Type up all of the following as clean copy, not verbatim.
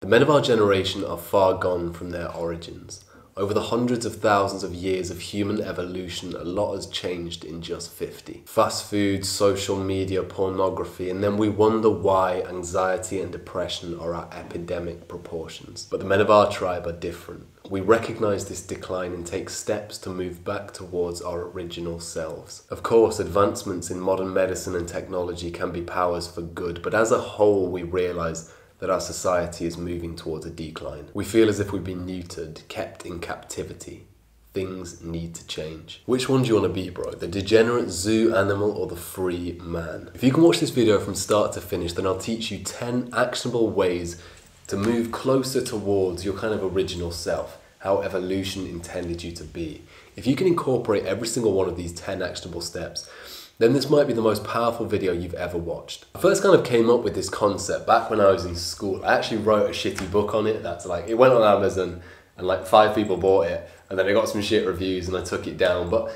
men of our generation are far gone from their origins. Over the hundreds of thousands of years of human evolution, a lot has changed in just 50. Fast food, social media, pornography, and then we wonder why anxiety and depression are at epidemic proportions. But the men of our tribe are different. We recognise this decline and take steps to move back towards our original selves. Of course, advancements in modern medicine and technology can be powers for good, but as a whole we realise that our society is moving towards a decline. We feel as if we've been neutered, kept in captivity. Things need to change. Which one do you want to be, bro? The degenerate zoo animal or the free man? If you can watch this video from start to finish, then I'll teach you 10 actionable ways to move closer towards your kind of original self, how evolution intended you to be. If you can incorporate every single one of these 10 actionable steps, then this might be the most powerful video you've ever watched. I first kind of came up with this concept back when I was in school. I actually wrote a shitty book on it that's like, it went on Amazon and like 5 people bought it and then I got some shit reviews and I took it down. But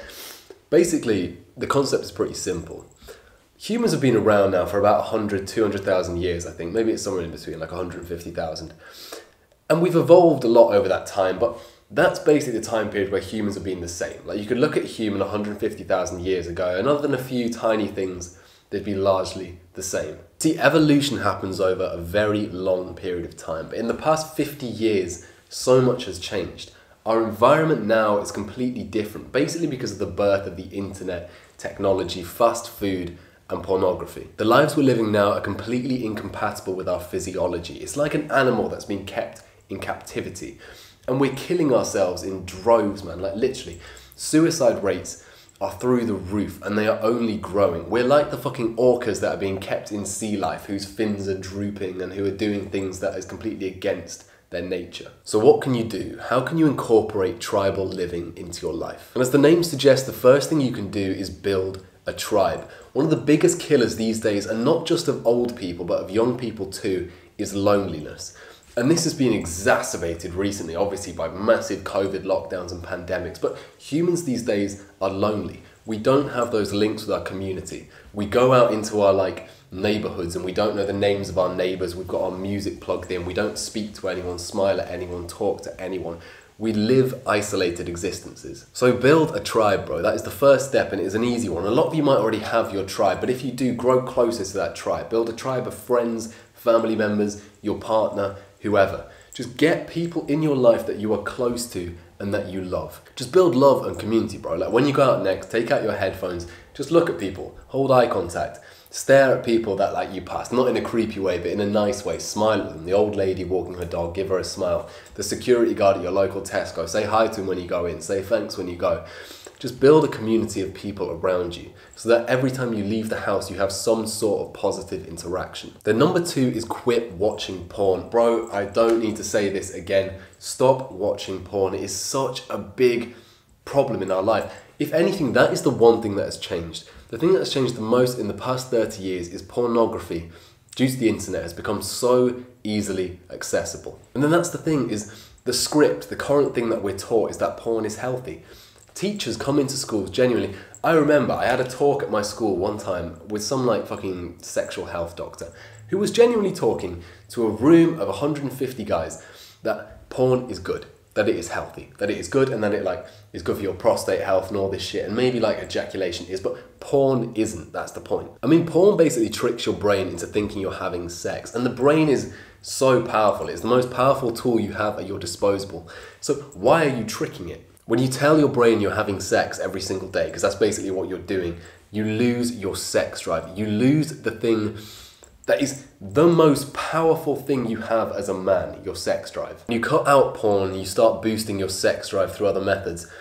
basically, the concept is pretty simple. Humans have been around now for about 100, 200,000 years, I think. Maybe it's somewhere in between, like 150,000. And we've evolved a lot over that time, but that's basically the time period where humans have been the same. Like you could look at a human 150,000 years ago, and other than a few tiny things, they'd be largely the same. See, evolution happens over a very long period of time, but in the past 50 years, so much has changed. Our environment now is completely different, basically because of the birth of the internet, technology, fast food, and pornography. The lives we're living now are completely incompatible with our physiology. It's like an animal that's been kept in captivity. And we're killing ourselves in droves, man, like literally. Suicide rates are through the roof and they are only growing. We're like the fucking orcas that are being kept in sea life, whose fins are drooping and who are doing things that is completely against their nature. So what can you do? How can you incorporate tribal living into your life? And as the name suggests, the first thing you can do is build a tribe. One of the biggest killers these days, and not just of old people, but of young people too, is loneliness. And this has been exacerbated recently, obviously, by massive COVID lockdowns and pandemics. But humans these days are lonely. We don't have those links with our community. We go out into our neighborhoods and we don't know the names of our neighbors. We've got our music plugged in. We don't speak to anyone, smile at anyone, talk to anyone. We live isolated existences. So build a tribe, bro. That is the first step and it is an easy one. A lot of you might already have your tribe, but if you do, grow closer to that tribe. Build a tribe of friends, family members, your partner, whoever. Just get people in your life that you are close to and that you love. Just build love and community, bro. Like when you go out next, take out your headphones, just look at people, hold eye contact, stare at people that you pass, not in a creepy way, but in a nice way. Smile at them. The old lady walking her dog, give her a smile. The security guard at your local Tesco, say hi to him when you go in, say thanks when you go. Just build a community of people around you so that every time you leave the house, you have some sort of positive interaction. Then number 2 is quit watching porn. Bro, I don't need to say this again. Stop watching porn. It is such a big problem in our life. If anything, that is the one thing that has changed. The thing that has changed the most in the past 30 years is pornography. Due to the internet, has become so easily accessible. And then that's the thing, is the script, the current thing that we're taught is that porn is healthy. Teachers come into schools, genuinely. I remember I had a talk at my school one time with some fucking sexual health doctor who was genuinely talking to a room of 150 guys that porn is good, that it is healthy, that it is good, and that it is good for your prostate health and all this shit, and maybe ejaculation is, but porn isn't. That's the point. I mean, porn basically tricks your brain into thinking you're having sex, and the brain is so powerful. It's the most powerful tool you have at your disposal. So why are you tricking it? When you tell your brain you're having sex every single day, because that's basically what you're doing, you lose your sex drive. You lose the thing that is the most powerful thing you have as a man, your sex drive. When you cut out porn, you start boosting your sex drive through other methods,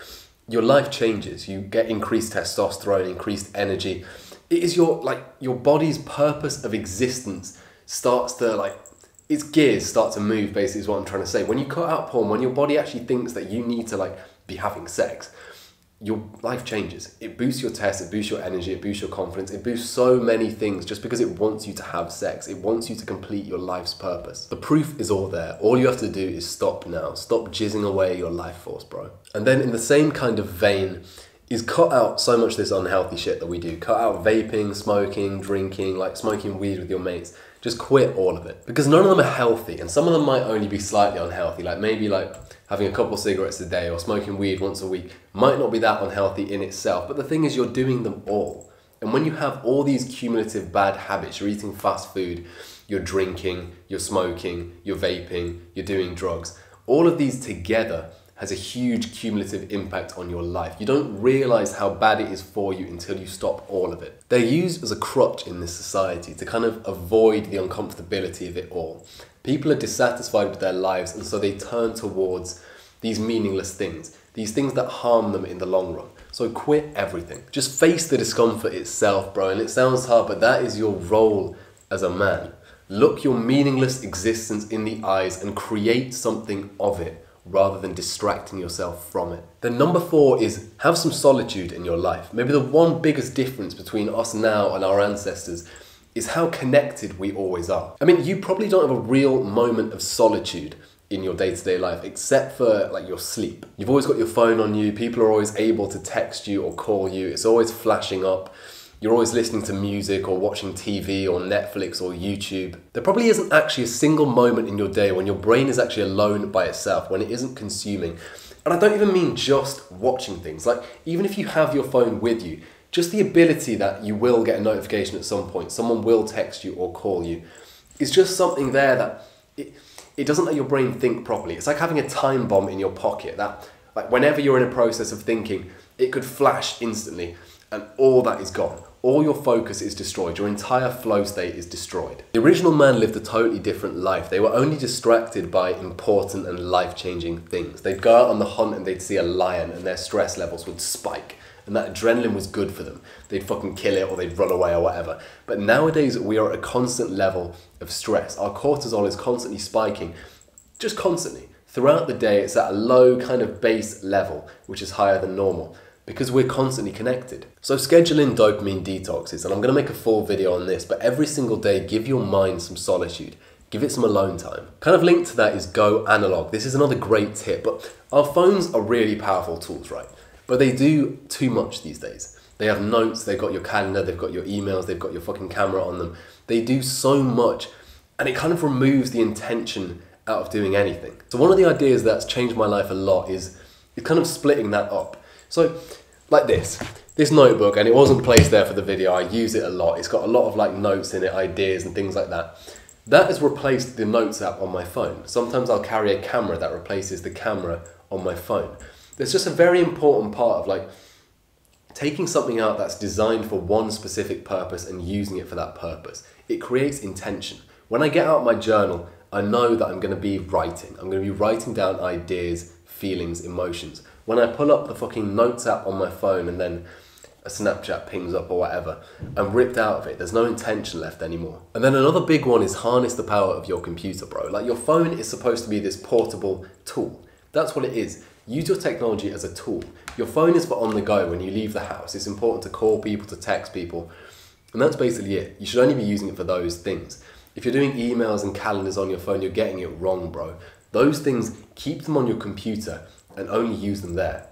your life changes. You get increased testosterone, increased energy. It is your body's purpose of existence starts to its gears start to move, basically is what I'm trying to say. When you cut out porn, when your body actually thinks that you need to be having sex, your life changes. It boosts your test, it boosts your energy, it boosts your confidence, it boosts so many things just because it wants you to have sex. It wants you to complete your life's purpose. The proof is all there. All you have to do is stop now. Stop jizzing away your life force, bro. And then in the same kind of vein is cut out so much of this unhealthy shit that we do. Cut out vaping, smoking, drinking, smoking weed with your mates. Just quit all of it. Because none of them are healthy, and some of them might only be slightly unhealthy, like maybe like having a couple cigarettes a day or smoking weed once a week might not be that unhealthy in itself, but the thing is you're doing them all. And when you have all these cumulative bad habits, you're eating fast food, you're drinking, you're smoking, you're vaping, you're doing drugs, all of these together has a huge cumulative impact on your life. You don't realize how bad it is for you until you stop all of it. They're used as a crutch in this society to kind of avoid the uncomfortability of it all. People are dissatisfied with their lives, and so they turn towards these meaningless things, these things that harm them in the long run. So quit everything. Just face the discomfort itself, bro. And it sounds hard, but that is your role as a man. Look your meaningless existence in the eyes and create something of it, rather than distracting yourself from it. Then number 4 is have some solitude in your life. Maybe the one biggest difference between us now and our ancestors is how connected we always are. I mean, you probably don't have a real moment of solitude in your day-to-day life, except for like your sleep. You've always got your phone on you, people are always able to text you or call you, it's always flashing up. You're always listening to music or watching TV or Netflix or YouTube. There probably isn't actually a single moment in your day when your brain is actually alone by itself, when it isn't consuming. And I don't even mean just watching things. Like, even if you have your phone with you, just the ability that you will get a notification at some point, someone will text you or call you, is just something there that it doesn't let your brain think properly. It's like having a time bomb in your pocket that, like, whenever you're in a process of thinking, it could flash instantly and all that is gone. All your focus is destroyed. Your entire flow state is destroyed. The original man lived a totally different life. They were only distracted by important and life-changing things. They'd go out on the hunt and they'd see a lion and their stress levels would spike. And that adrenaline was good for them. They'd fucking kill it or they'd run away or whatever. But nowadays we are at a constant level of stress. Our cortisol is constantly spiking, just constantly. Throughout the day it's at a low kind of base level, which is higher than normal, because we're constantly connected. So schedule in dopamine detoxes, and I'm gonna make a full video on this, but every single day give your mind some solitude. Give it some alone time. Kind of linked to that is go analog. This is another great tip, but our phones are really powerful tools, right? But they do too much these days. They have notes, they've got your calendar, they've got your emails, they've got your fucking camera on them. They do so much, and it kind of removes the intention out of doing anything. So one of the ideas that's changed my life a lot is kind of splitting that up. So, like this notebook, and it wasn't placed there for the video, I use it a lot. It's got a lot of like notes in it, ideas and things like that. That has replaced the notes app on my phone. Sometimes I'll carry a camera that replaces the camera on my phone. There's just a very important part of like taking something out that's designed for one specific purpose and using it for that purpose. It creates intention. When I get out my journal, I know that I'm going to be writing. I'm going to be writing down ideas, feelings, emotions. When I pull up the fucking notes app on my phone and then a Snapchat pings up or whatever, I'm ripped out of it. There's no intention left anymore. And then another big one is harness the power of your computer, bro. Like, your phone is supposed to be this portable tool. That's what it is. Use your technology as a tool. Your phone is for on the go when you leave the house. It's important to call people, to text people. And that's basically it. You should only be using it for those things. If you're doing emails and calendars on your phone, you're getting it wrong, bro. Those things, keep them on your computer and only use them there.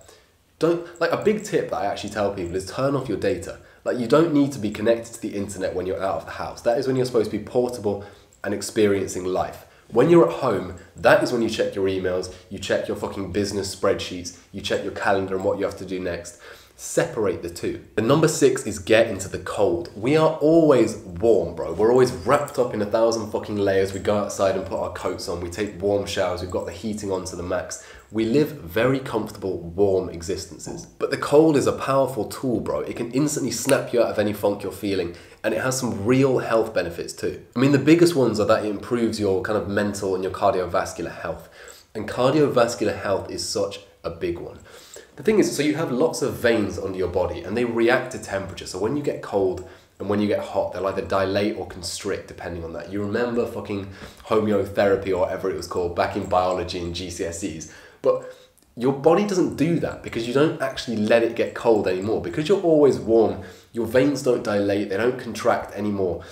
Like, a big tip that I actually tell people is turn off your data. Like, you don't need to be connected to the internet when you're out of the house. That is when you're supposed to be portable and experiencing life. When you're at home, that is when you check your emails, you check your fucking business spreadsheets, you check your calendar and what you have to do next. Separate the two. And number 6 is get into the cold. We are always warm, bro. We're always wrapped up in 1,000 fucking layers. We go outside and put our coats on. We take warm showers. We've got the heating on to the max. We live very comfortable, warm existences. But the cold is a powerful tool, bro. It can instantly snap you out of any funk you're feeling, and it has some real health benefits too. I mean, the biggest ones are that it improves your kind of mental and your cardiovascular health. And cardiovascular health is such a big one. The thing is, so you have lots of veins under your body and they react to temperature. So when you get cold and when you get hot, they'll either dilate or constrict depending on that. You remember fucking homeotherapy or whatever it was called back in biology and GCSEs. But your body doesn't do that because you don't actually let it get cold anymore. Because you're always warm, your veins don't dilate, they don't contract anymore.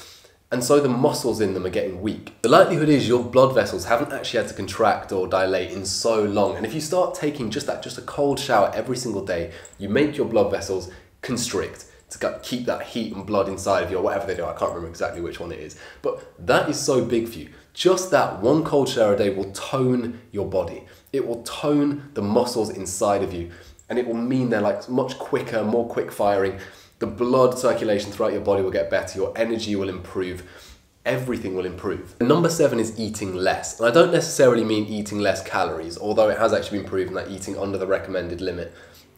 And so the muscles in them are getting weak. The likelihood is your blood vessels haven't actually had to contract or dilate in so long. And if you start taking just a cold shower every single day, you make your blood vessels constrict. to keep that heat and blood inside of you, or whatever they do. I can't remember exactly which one it is. But that is so big for you. Just that one cold shower a day will tone your body. It will tone the muscles inside of you, and it will mean they're like much quicker, more quick firing. The blood circulation throughout your body will get better. Your energy will improve. Everything will improve. Number 7 is eating less. And I don't necessarily mean eating less calories, although it has actually been proven that eating under the recommended limit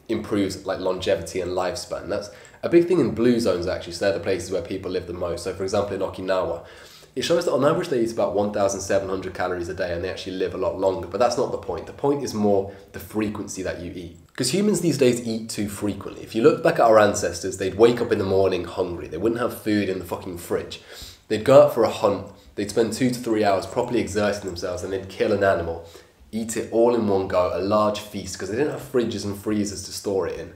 improves like longevity and lifespan. That's a big thing in blue zones actually, so they're the places where people live the most. So for example in Okinawa, it shows that on average they eat about 1,700 calories a day and they actually live a lot longer. But that's not the point. The point is more the frequency that you eat. Because humans these days eat too frequently. If you look back at our ancestors, they'd wake up in the morning hungry. They wouldn't have food in the fucking fridge. They'd go out for a hunt. They'd spend 2 to 3 hours properly exerting themselves, and they'd kill an animal, eat it all in one go, a large feast, because they didn't have fridges and freezers to store it in.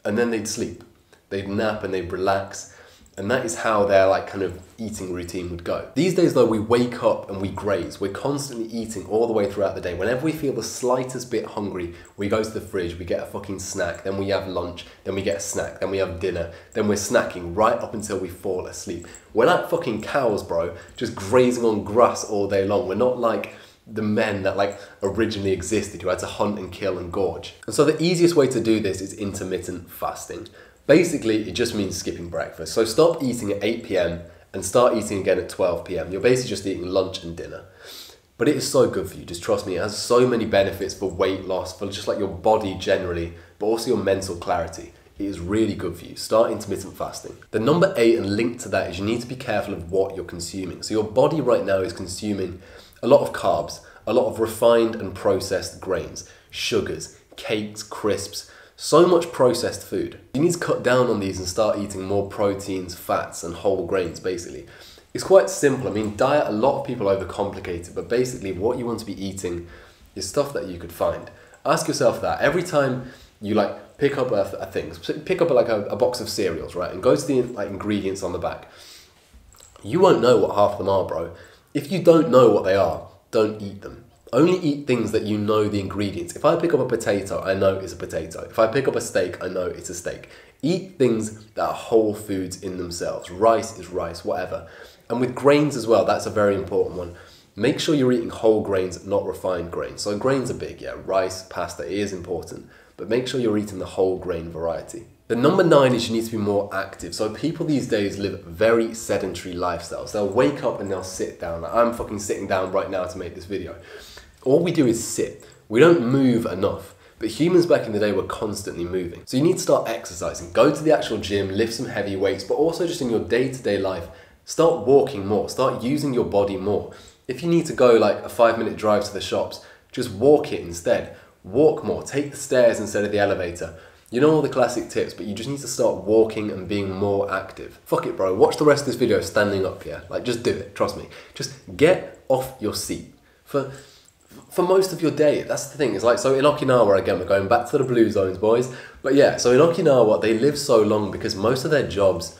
And then they'd sleep. They'd nap and they'd relax. And that is how their like kind of eating routine would go. These days though, we wake up and we graze. We're constantly eating all the way throughout the day. Whenever we feel the slightest bit hungry, we go to the fridge, we get a fucking snack, then we have lunch, then we get a snack, then we have dinner, then we're snacking right up until we fall asleep. We're like fucking cows, bro, just grazing on grass all day long. We're not like the men that like originally existed who had to hunt and kill and gorge. And so the easiest way to do this is intermittent fasting. Basically, it just means skipping breakfast. So stop eating at 8 p.m. and start eating again at 12 p.m. You're basically just eating lunch and dinner. But it is so good for you, just trust me. It has so many benefits for weight loss, for just like your body generally, but also your mental clarity. It is really good for you. Start intermittent fasting. The number 8 and linked to that is you need to be careful of what you're consuming. So your body right now is consuming a lot of carbs, a lot of refined and processed grains, sugars, cakes, crisps, so much processed food. You need to cut down on these and start eating more proteins, fats, and whole grains, basically. It's quite simple. I mean, diet, a lot of people overcomplicate it, but basically what you want to be eating is stuff that you could find. Ask yourself that. Every time you like pick up a thing, pick up like a box of cereals, right, and go to the like ingredients on the back. You won't know what half of them are, bro. If you don't know what they are, don't eat them. Only eat things that you know the ingredients. If I pick up a potato, I know it's a potato. If I pick up a steak, I know it's a steak. Eat things that are whole foods in themselves. Rice is rice, whatever. And with grains as well, that's a very important one. Make sure you're eating whole grains, not refined grains. So grains are big, yeah. Rice, pasta is important. But make sure you're eating the whole grain variety. The number 9 is you need to be more active. So people these days live very sedentary lifestyles. They'll wake up and they'll sit down. Like I'm fucking sitting down right now to make this video. All we do is sit. We don't move enough. But humans back in the day were constantly moving. So you need to start exercising. Go to the actual gym, lift some heavy weights, but also just in your day-to-day life, start walking more, start using your body more. If you need to go like a 5-minute drive to the shops, just walk it instead. Walk more, take the stairs instead of the elevator. You know all the classic tips, but you just need to start walking and being more active. Fuck it, bro. Watch the rest of this video standing up, yeah? Like, just do it, trust me. Just get off your seat. For most of your day, that's the thing. It's like, so in Okinawa, again, we're going back to the blue zones, boys. But yeah, so in Okinawa, they live so long because most of their jobs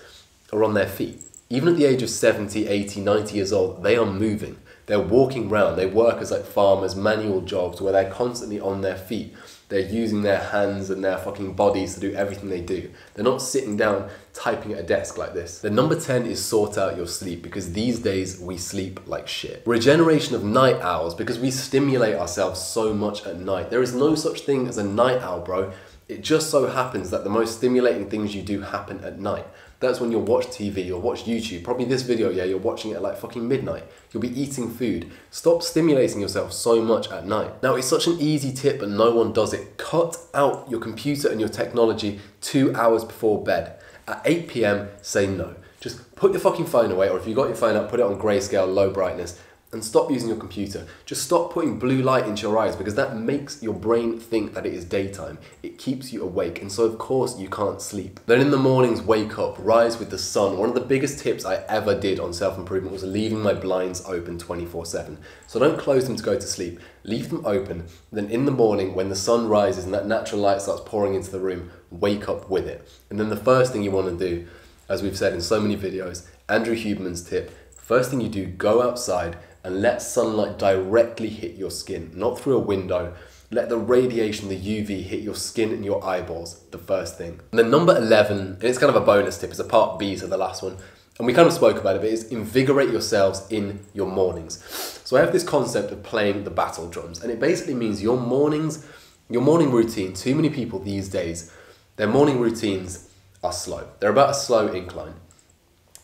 are on their feet. Even at the age of 70, 80, 90 years old, they are moving. They're walking around. They work as like farmers, manual jobs where they're constantly on their feet. They're using their hands and their fucking bodies to do everything they do. They're not sitting down typing at a desk like this. The number 10 is sort out your sleep, because these days we sleep like shit. We're a generation of night owls because we stimulate ourselves so much at night. There is no such thing as a night owl, bro. It just so happens that the most stimulating things you do happen at night. That's when you'll watch TV, you'll watch YouTube. Probably this video, yeah, you're watching it at like fucking midnight. You'll be eating food. Stop stimulating yourself so much at night. Now, it's such an easy tip, but no one does it. Cut out your computer and your technology 2 hours before bed. At 8 p.m, say no. Just put your fucking phone away, or if you got your phone up, put it on grayscale, low brightness, and stop using your computer. Just stop putting blue light into your eyes, because that makes your brain think that it is daytime. It keeps you awake, and so of course you can't sleep. Then in the mornings, wake up, rise with the sun. One of the biggest tips I ever did on self-improvement was leaving my blinds open 24/7. So don't close them to go to sleep, leave them open. Then in the morning, when the sun rises and that natural light starts pouring into the room, wake up with it. And then the first thing you want to do, as we've said in so many videos, Andrew Huberman's tip, first thing you do, go outside and let sunlight directly hit your skin, not through a window, Let the radiation, the UV, hit your skin and your eyeballs, the first thing. And then number 11, and it's kind of a bonus tip, it's a part B to the last one, and we kind of spoke about it, but is invigorate yourselves in your mornings. So I have this concept of playing the battle drums, and it basically means your mornings, your morning routine. Too many people these days, their morning routines are slow. They're about a slow incline.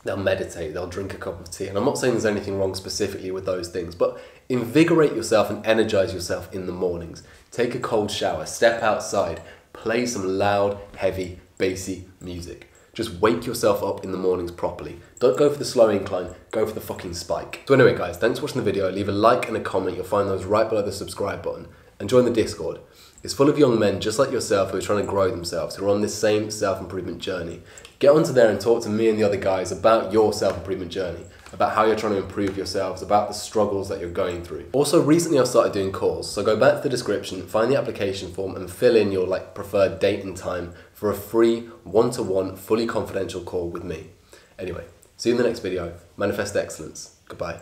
They'll meditate, they'll drink a cup of tea. And I'm not saying there's anything wrong specifically with those things, but invigorate yourself and energize yourself in the mornings. Take a cold shower, step outside, play some loud, heavy, bassy music. Just wake yourself up in the mornings properly. Don't go for the slow incline, go for the fucking spike. So anyway guys, thanks for watching the video. Leave a like and a comment, you'll find those right below the subscribe button. And join the Discord. It's full of young men just like yourself who are trying to grow themselves, who are on this same self-improvement journey. Get onto there and talk to me and the other guys about your self-improvement journey, about how you're trying to improve yourselves, about the struggles that you're going through. Also, recently I've started doing calls, so go back to the description, find the application form and fill in your preferred date and time for a free one-to-one, fully confidential call with me. Anyway, see you in the next video. Manifest excellence. Goodbye.